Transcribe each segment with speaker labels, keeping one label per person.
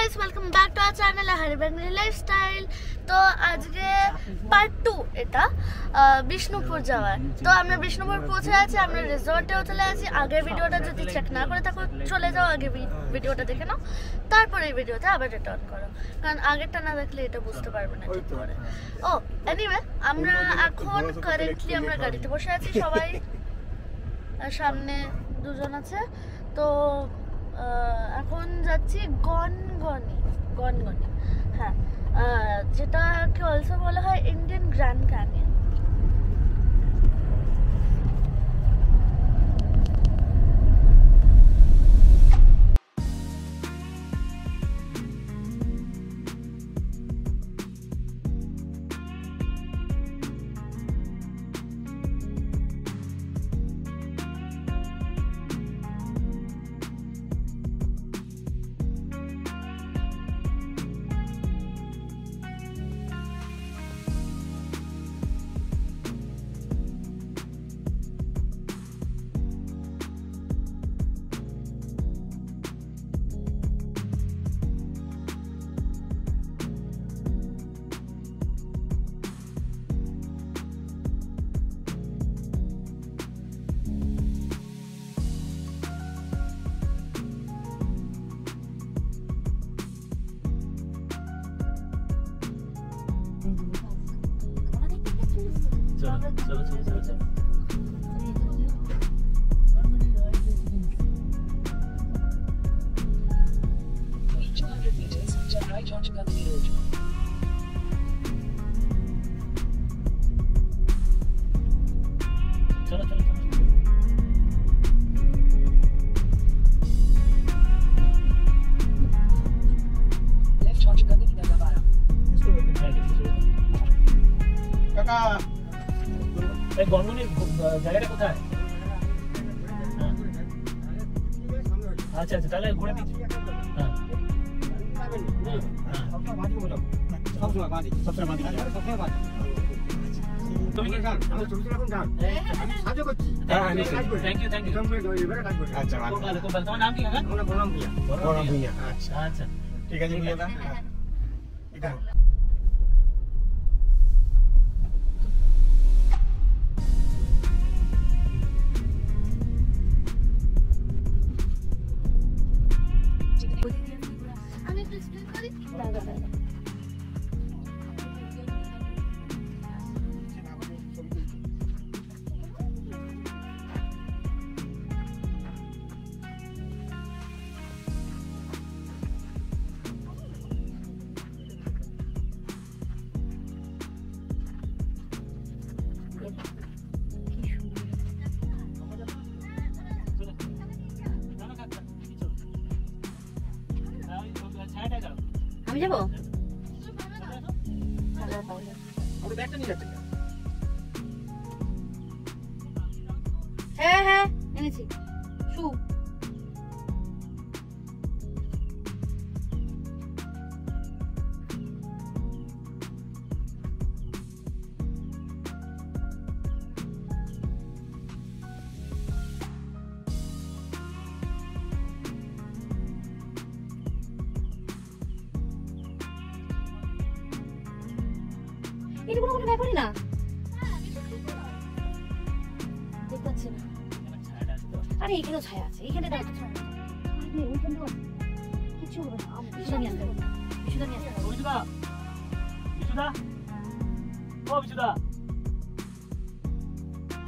Speaker 1: Guys welcome back to our channel Haribangali lifestyle. तो आज के पार्ट 2 এটা বিষ্ণুপুর যাওয়ার। তো আমরা বিষ্ণুপুর পৌঁছে আছি, আমরা রিসর্টেও চলে আসি। আগের ভিডিওটা যদি চেক না করে থাকো চলে যাও, আগে ভিডিওটা দেখে নাও, তারপরে এই ভিডিওতে আবার রিটার্ন করো, কারণ আগেরটা না দেখলে এটা বুঝতে পারবে না ঠিক করে। ও এনিওয়ে, আমরা এখন কারেন্টলি আমরা গাড়িতে বসে আছি সবাই, সামনে দুজন আছে। তো এখন যাচ্ছি গনগনি, হ্যাঁ, যেটাকে অলসো বলা হয় ইন্ডিয়ান গ্র্যান্ড ক্যানিয়ন। चलो গনগনির জায়গাটা কোথায়? আচ্ছা আচ্ছা, তাহলে ঘুরে দিচ্ছি। তুমি কি তোমার নাম কি? আচ্ছা আচ্ছা, ঠিক আছে। আমি যাবো, হ্যাঁ হ্যাঁ এনেছি শু। এটা কোনো ব্যাপারই না, দেখতে পাচ্ছি না। আরে এখানেও ছায়া আছে, এখানে দাও তো ছায়া। আরে ওইখানেও কিছু হবে না, আমি বিশুদা নিয়ে আসবো।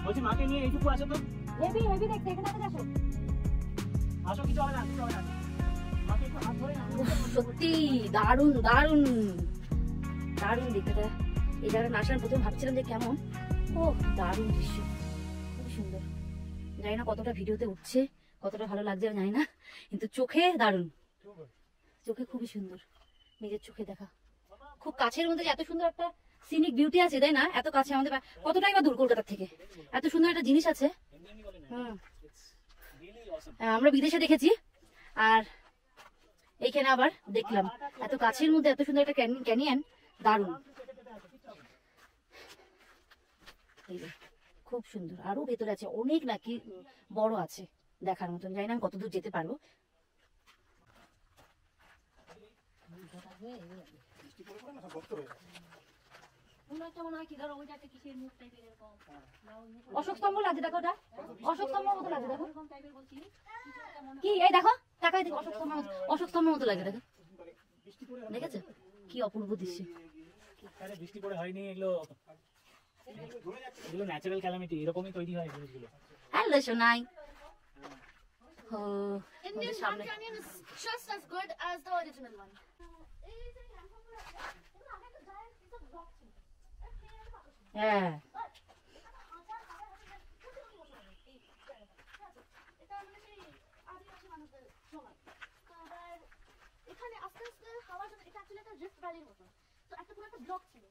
Speaker 1: বলছি মাকে নিয়ে এইটুকু আসো তো। হেভি দেখতে, এখানে আসো আসো, কিছু হবে না, কিছু হবে না। মাকে একটু হাত ধরে না। সত্যি দারুণ দারুণ দারুণ দেখতে। এই জায়গাটা আসার প্রথমে ভাবছিলাম যে কেমন, ও দারুণ দৃশ্য, খুব সুন্দর। জানি না কতটা ভিডিওতে উঠছে, কতটা ভালো লাগছে আমি জানি না, কিন্তু চোখে দারুণ, চোখে খুবই সুন্দর। নিজের চোখে দেখা, খুব কাছের মধ্যে এত সুন্দর একটা সিনিক বিউটি আছে, তাই না? এত কাছে আমাদের, কতটাই বা দূর কলকাতা থেকে, এত সুন্দর একটা জিনিস আছে। আমরা বিদেশে দেখেছি, আর এইখানে আবার দেখলাম এত কাছের মধ্যে এত সুন্দর একটা ক্যানিয়ন, দারুণ। খুব সুন্দর, আরো ভেতরে আছে অনেক, নাকি বড় আছে দেখার মতন। জানি না কতদূর যেতে পারবো।
Speaker 2: অশোক স্তম্ভ লাগছে, দেখো ওটা অশোক স্তম্ভের মতো লাগছে, দেখো কি এই দেখো তাকাই দেখো অশোক স্তম্ভের মতো লাগে, দেখো দেখেছো কি অপূর্ব দৃশ্য।
Speaker 3: আরে বৃষ্টি পড়ে হয়নি, এগুলো ন্যাচারাল ক্যালামিটি, এরকমই তৈরি হয় জিনিসগুলো।
Speaker 2: Hello Sonai. O
Speaker 1: Indian Grand Canyon is just as good as the original one.
Speaker 2: হ্যাঁ
Speaker 1: এখানে আস্তে আস্তে হাওয়া এটা অ্যাকচুয়ালি একটা রিফট ভ্যালির মতো, তো একটা পুরো একটা ব্লক ছিল,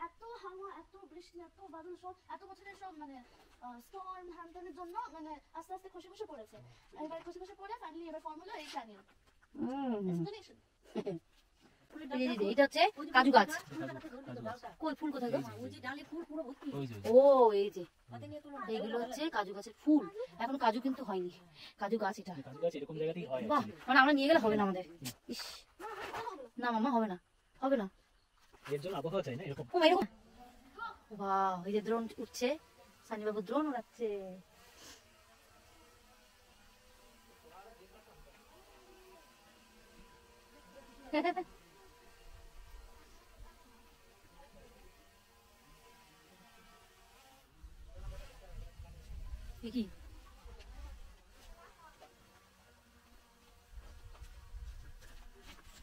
Speaker 1: এত হাওয়া এত বৃষ্টি এত বাদল সব এত বছরের সব মানে স্টর্ম হ্যান্ডনের জন্য মানে আস্তে আস্তে খসে খসে পড়েছে, এবার খসে খসে পড়ে ফাইনালি এবার ফর্ম হলো এই ক্যানিয়ন।
Speaker 2: এটা হচ্ছে কাজু গাছ। কই ফুল কোথায় গো? ও এই যে এইগুলো হচ্ছে কাজু গাছের ফুল, এখন কাজু কিন্তু হয়নি, কাজু গাছ এটা।
Speaker 3: এরকম জায়গাতেই হয়।
Speaker 2: বাহ, মানে আমরা নিয়ে গেলে হবে না আমাদের। ইস না মামা হবে না, হবে না,
Speaker 3: এর জন্য আবহাওয়া চাই না এরকম।
Speaker 2: ও এরকম বাহ, এই যে ড্রোন উঠছে, সানি বাবু ড্রোন উড়াচ্ছে। কি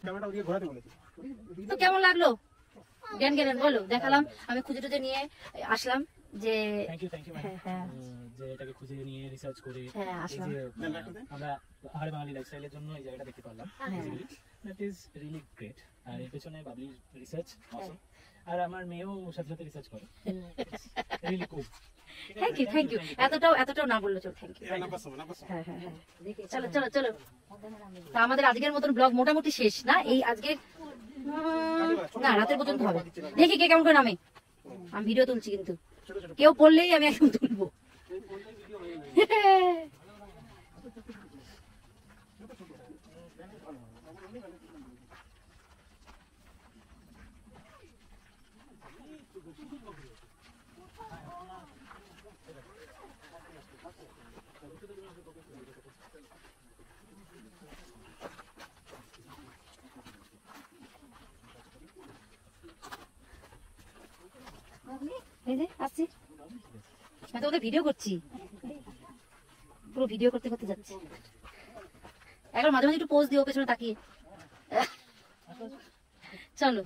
Speaker 3: ক্যামেরাটা ওদিকে ঘোরাতে বলেছি।
Speaker 2: তো কেমন লাগলো জ্ঞান জ্ঞান বলো, দেখালাম আমি খুঁজে টুজে নিয়ে আসলাম যে
Speaker 3: থ্যাংক ইউ যে এটাকে খুঁজে নিয়ে রিসার্চ করে
Speaker 2: আসলাম।
Speaker 3: আমরা পাহাড়ি বাঙালি লাইফস্টাইলের জন্য এই জায়গাটা দেখতে পারলাম। That is really great. আর এর পেছনে বাবলির রিসার্চ অসম, আর আমার মেয়েও ওর সাথে সাথে রিসার্চ করে। Really cool.
Speaker 2: থ্যাংক ইউ এতটাও না বললো, চলো থ্যাংক ইউ। চলো চলো চলো, তা আমাদের আজকের মতন ব্লগ মোটামুটি শেষ না, এই আজকের না রাতের পর্যন্ত হবে, দেখি কে কেমন করে নামে। আমি ভিডিও তুলছি কিন্তু কেউ পড়লেই আমি একদম তুলবো। এই যে আসছি, আমি তো ওদের ভিডিও করছি, পুরো ভিডিও করতে করতে যাচ্ছি। একবার মাঝে মাঝে একটু পোজ দিও পেছনে তাকিয়ে। চলো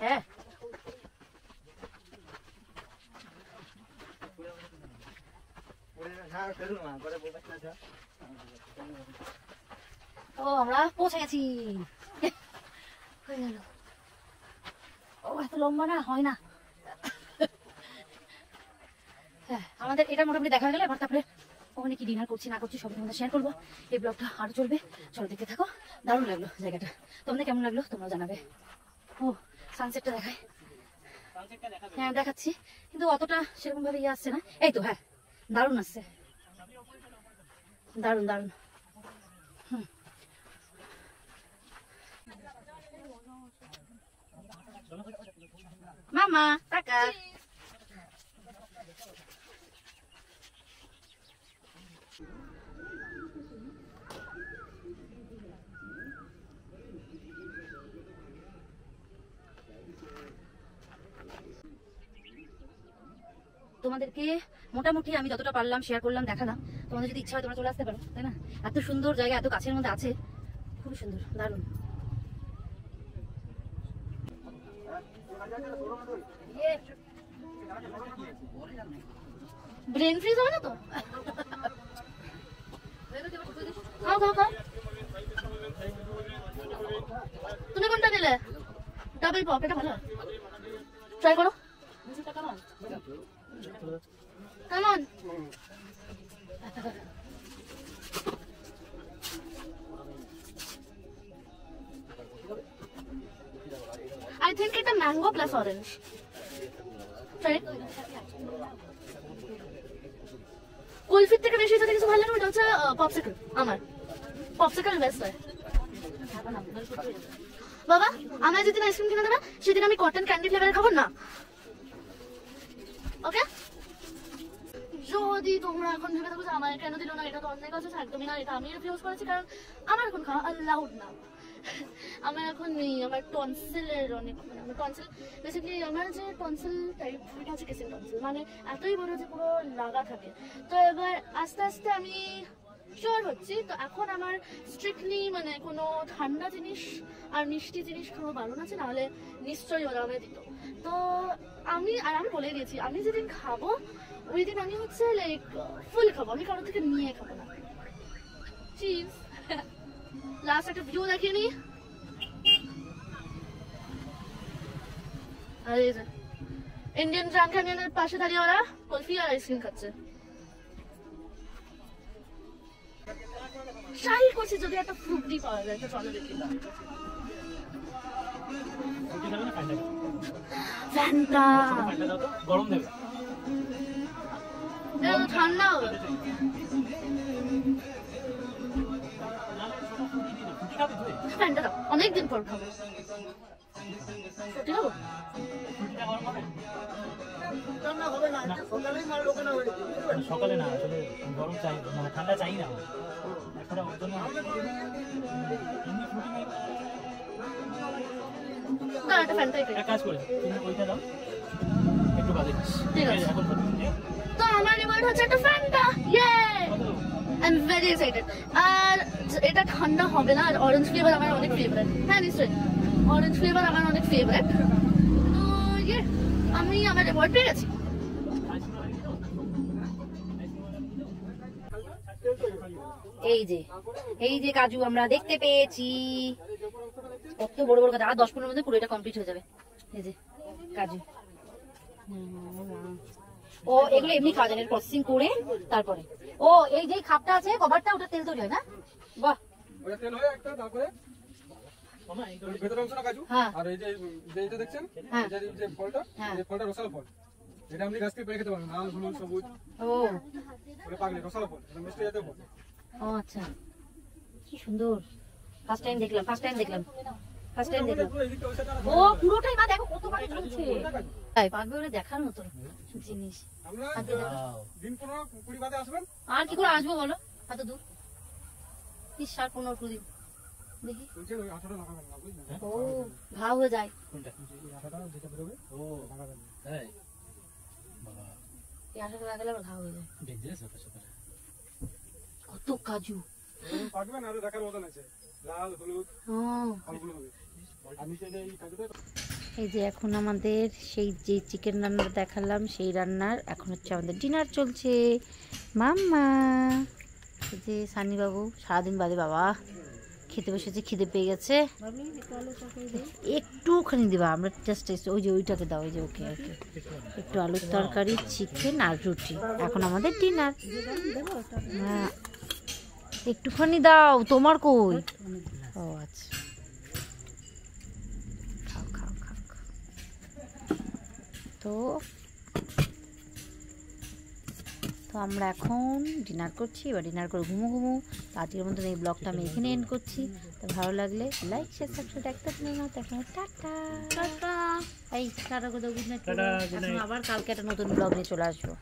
Speaker 2: হ্যাঁ ও আমরা পৌঁছে গেছি, হয়ে গেল। ও এত লম্বা না হয় না। হ্যাঁ আমাদের এটা মোটামুটি দেখা গেলে এবার তারপরে ওখানে কি ডিনার করছি না করছি সব তোমাদের শেয়ার করবো। এই ব্লগটা আরো চলবে, চলো দেখতে থাকো। দারুণ লাগলো জায়গাটা, তোমাদের কেমন লাগলো তোমরা জানাবে। ও সানসেটটা দেখায়, হ্যাঁ দেখাচ্ছি, কিন্তু অতটা সেরকম ভাবে ইয়ে আসছে না। এই তো হ্যাঁ দারুণ আসছে, দারুণ দারুণ। মামা টাকা। তোমাদেরকে মোটামুটি আমি যতটা পারলাম শেয়ার করলাম, দেখালাম। তোমাদের যদি ইচ্ছা হয় তোমরা চলে আসতে পারো, তাই না? এত সুন্দর জায়গা এত কাছের মধ্যে আছে, খুবই সুন্দর, দারুণ।
Speaker 1: ব্রেন ফ্রিজ হবে না তো? খাও খাও খাও। তুমি কোনটা নিলে? ডাবল পপ, এটা ভালো, ট্রাই করো। কেমন? I think it's a mango plus orange. Try it. কুলফির থেকে বেশি যদি কিছু ভালো লাগে ওটা হচ্ছে পপসিকল। আমার পপসিকল বেস্ট হয়। বাবা আমার যেদিন আইসক্রিম কিনে দেবে সেদিন আমি কটন ক্যান্ডি ফ্লেভার খাবো না, ওকে? যদি তোমরা এখন ভেবে থাকো যে আমার কেন দিল না, এটা তো অন্যায় কথা, একদমই না, এটা আমি রিফিউজ করেছি কারণ আমার এখন খাওয়া অ্যালাউড না। আমার এখন নেই, আমার টনসিলের অনেক, আমার টনসিল বেসিক্যালি আমার যে টনসিল টাইপ এটা হচ্ছে কেসিং টনসিল, মানে এতই বড় যে পুরো লাগা থাকে। তো এবার আস্তে আস্তে আমি শিওর হচ্ছি, তো এখন আমার স্ট্রিক্টলি মানে কোনো ঠান্ডা জিনিস আর মিষ্টি জিনিস খাওয়া বারণ আছে, নাহলে নিশ্চয়ই ওরা আমায় দিত। তো আমি বলে দিয়েছি আমি যেদিন খাবো ওই দিন আমি হচ্ছে লাইক ফুল খাবো, আমি কারোর থেকে নিয়ে খাবো না। চিজ লাস্ট একটা ভিউ দেখিয়ে নি। আর এই যে ইন্ডিয়ান গ্র্যান্ড ক্যানিয়নের পাশে দাঁড়িয়ে ওরা কুলফি আর আইসক্রিম খাচ্ছে। ট্রাই করছি যদি একটা ফ্রুটি পাওয়া যায়, তো চলো দেখি। ফ্যান্টা
Speaker 3: গরম দেবে,
Speaker 1: এটা তো ঠান্ডা হবে। ফ্যান্টা দাও, অনেকদিন পর খাবো। ফ্রুটি খাবো?
Speaker 3: সকালে না, আসলে গরম চাই, মানে ঠান্ডা চাই না এখন। ওর জন্য
Speaker 1: একটা ফ্যান্টাই খাই।
Speaker 3: এক কাজ করে তুমি ওইটা দাও, একটু বাদে খাস।
Speaker 1: ঠিক আছে।
Speaker 3: এখন
Speaker 1: তো আমার এবার হচ্ছে একটা ফ্যান্টা, ইয়ে আই এম ভেরি এক্সাইটেড। আর এটা ঠান্ডা হবে না, আর অরেঞ্জ ফ্লেভার আমার অনেক ফেভারিট। হ্যাঁ নিশ্চয়ই, অরেঞ্জ ফ্লেভার আমার অনেক ফেভারিট। তো ইয়ে আমি আমার রিওয়ার্ড পেয়ে গেছি।
Speaker 2: এই যে কাজু আমরা দেখতে পেয়েছি, কত বড় বড় কাজু। আর 10-15 মধ্যে পুরো এটা কমপ্লিট হয়ে যাবে। এই যে কাজু, ও এগুলো এমনি খাওয়া যায়, প্রসেসিং করে তারপরে। ও এই যে খাপটা আছে কভারটা, ওটা তেল তৈরি হয় না? বাহ,
Speaker 4: ওটা তেল হয় একটা, তারপরে ভেতরের অংশটা কাজু,
Speaker 2: হ্যাঁ।
Speaker 4: আর এই যে যেটা দেখছেন
Speaker 2: হ্যাঁ।
Speaker 4: এটা যে ফলটা,
Speaker 2: হ্যাঁ।
Speaker 4: এই ফলটা রসালো ফল। এটা আপনি গাছ থেকে পেরে খেতে পারবেন, লাল হলুদ সবুজ,
Speaker 2: ও
Speaker 4: ওটা পাকলে রসালো ফল, এটা মিষ্টি জাতীয় ফল।
Speaker 2: ও আচ্ছা, কি সুন্দর। ফার্স্ট টাইম দেখলাম।
Speaker 4: পুরো এদিকটা ওই সাইডে
Speaker 2: ও পুরোটাই মা দেখো কত পানি ঝরছে। তাই পাকবে বলে দেখার মতো জিনিস।
Speaker 4: আমরা দিন 15-20 বাদে আসবেন।
Speaker 2: আর কি করে আসবো বলো, এত দূর? 30-15 দেখি।
Speaker 4: বলছেন ওই আঠাটা লাগাবেন না, বুঝলেন?
Speaker 2: ও ঘা হয়ে যায়।
Speaker 3: কোনটা?
Speaker 4: এই আঠাটা যেটা বেরোবে
Speaker 3: ও
Speaker 4: লাগাবেন না।
Speaker 3: তাই বাবা,
Speaker 2: এই আঠাটা লাগালে আবার ঘা হয়ে যায়।
Speaker 3: ডেঞ্জারাস ব্যাপার স্যাপার।
Speaker 2: কত কাজু।
Speaker 4: পাকবেন আর দেখার মতন আছে, লাল হলুদ
Speaker 2: ও
Speaker 4: ফলগুলো হবে। আমি সেটা এই কাজুটা
Speaker 2: এই যে এখন আমাদের সেই যে চিকেন রান্না দেখালাম, সেই রান্নার এখন হচ্ছে আমাদের ডিনার চলছে। মাম্মা, এই যে সানি বাবু সারাদিন বাদে বাবা খেতে বসেছে, খিদে পেয়ে গেছে। একটুখানি দিবা, আমরা জাস্ট ওই যে ওইটাকে দাও, ওই যে ওকে ওকে একটু আলুর তরকারি, চিকেন আর রুটি। এখন আমাদের ডিনার। হ্যাঁ একটুখানি দাও, তোমার কই? ও আচ্ছা, খাও খাও খাও খাও। তো আমরা এখন ডিনার করছি, এবার ডিনার করে ঘুমো। তো আজকের মতন এই ব্লগটা আমি এখানে এন্ড করছি। তো ভালো লাগলে লাইক শেয়ার সাবস্ক্রাইব একটা করে নাও। এখন টাটা টাটা, এই টাটা করে দাও, গুড নাইট। আবার কালকে একটা নতুন ব্লগ নিয়ে চলে আসবো।